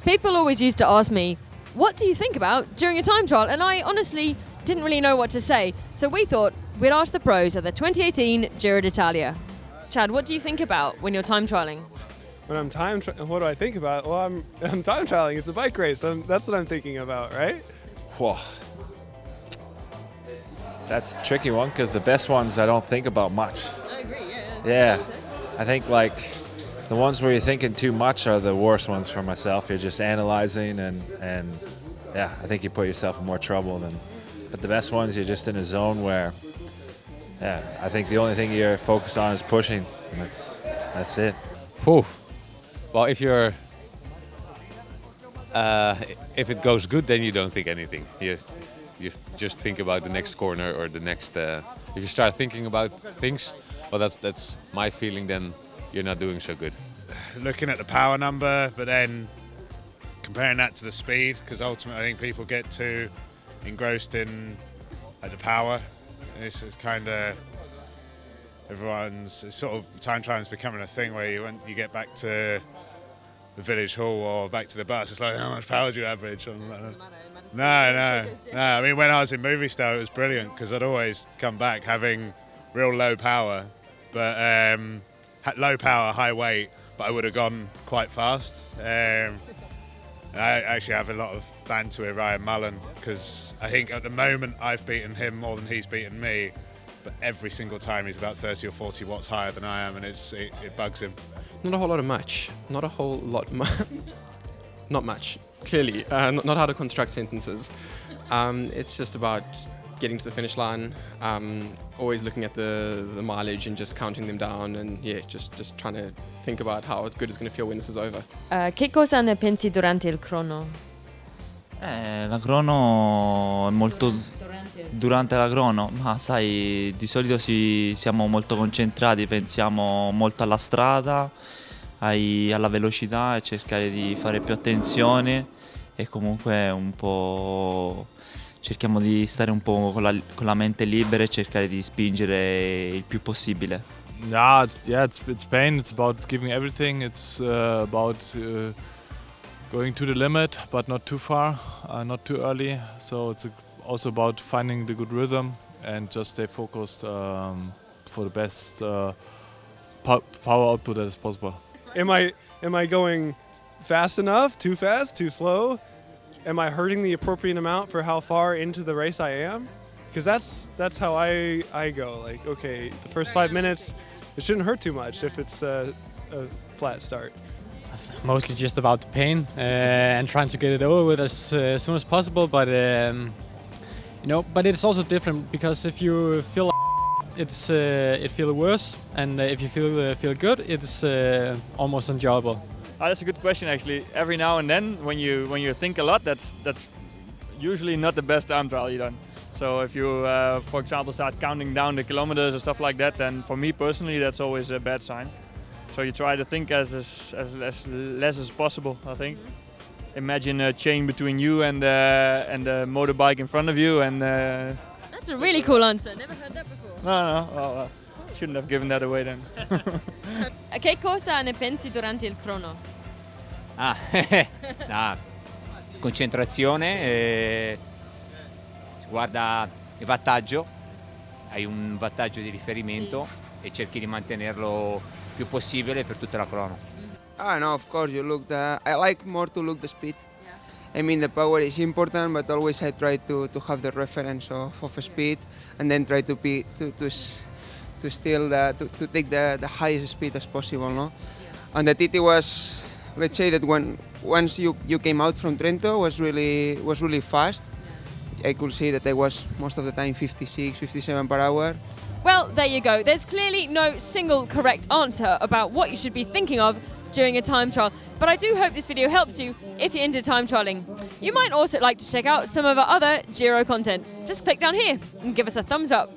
People always used to ask me, what do you think about during a time trial? And I honestly didn't really know what to say. So we thought we'd ask the pros at the 2018 Giro d'Italia. Chad, what do you think about when you're time trialing? When I'm what do I think about? Well, I'm time trialing. It's a bike race. That's what I'm thinking about, right? Whoa. That's a tricky one because the best ones I don't think about much. I agree, Yeah. I think like the ones where you're thinking too much are the worst ones for myself. You're just analyzing and yeah, I think you put yourself in more trouble than. But the best ones, you're just in a zone where, yeah, I think the only thing you're focused on is pushing. And that's it. Whew. Well, if it goes good, then you don't think anything. You just think about the next corner or the next. If you start thinking about things, well, that's my feeling. Then you're not doing so good. Looking at the power number, but then comparing that to the speed, because ultimately I think people get too engrossed in the power. It's kind of everyone's sort of time trialing is becoming a thing where when you get back to the village hall or back to the bus, it's like, how much power do you average? No. I mean, when I was in movie star, it was brilliant because I'd always come back having real low power, but had low power, high weight, but I would have gone quite fast. I actually have a lot of banter with Ryan Mullen because I think at the moment I've beaten him more than he's beaten me, but every single time he's about 30 or 40 watts higher than I am, and it bugs him. Not a whole lot of much. Not a whole lot. Not much. Clearly, not how to construct sentences. It's just about getting to the finish line. Always looking at the mileage and just counting them down, and yeah, just trying to think about how good it's going to feel when this is over. Che cosa ne pensi durante il crono? La crono è molto. Durante la crono, ma sai, di solito siamo molto concentrati, pensiamo molto alla strada, alla velocità e cercare di fare più attenzione e comunque un po' cerchiamo di stare un po' con la mente libera e cercare di spingere il più possibile. It's pain. It's about giving everything. It's about going to the limit, but not too far, not too early. So it's also about finding the good rhythm and just stay focused for the best power output that is possible. Am I going fast enough? Too fast? Too slow? Am I hurting the appropriate amount for how far into the race I am? Because that's how I go. Like, okay, the first 5 minutes, it shouldn't hurt too much if it's a flat start. Mostly just about the pain and trying to get it over with as soon as possible. But but it's also different because if you feel it feels worse, and if you feel good, it's almost enjoyable. That's a good question actually. Every now and then, when you think a lot, that's usually not the best time trial you've done. So if you, for example, start counting down the kilometers or stuff like that, then for me personally, that's always a bad sign. So you try to think as less as possible, I think. Imagine a chain between you and the motorbike in front of you, and. That's a really cool answer. Never heard that before. No. Well, shouldn't have given that away then. Che cosa ne pensi durante il crono? Concentrazione, guarda il wattaggio, hai un wattaggio di riferimento e cerchi di mantenerlo più possibile per tutta la crono. No, of course you look I like more to look the speed. I mean the power is important, but always I try to have the reference of speed, and then try to take the highest speed as possible, no? Yeah. And the TT was, let's say that once you came out from Trento was really fast. I could see that I was most of the time 56, 57 per hour. Well, there you go. There's clearly no single correct answer about what you should be thinking of during a time trial, but I do hope this video helps you if you're into time trialing. You might also like to check out some of our other Giro content. Just click down here and give us a thumbs up.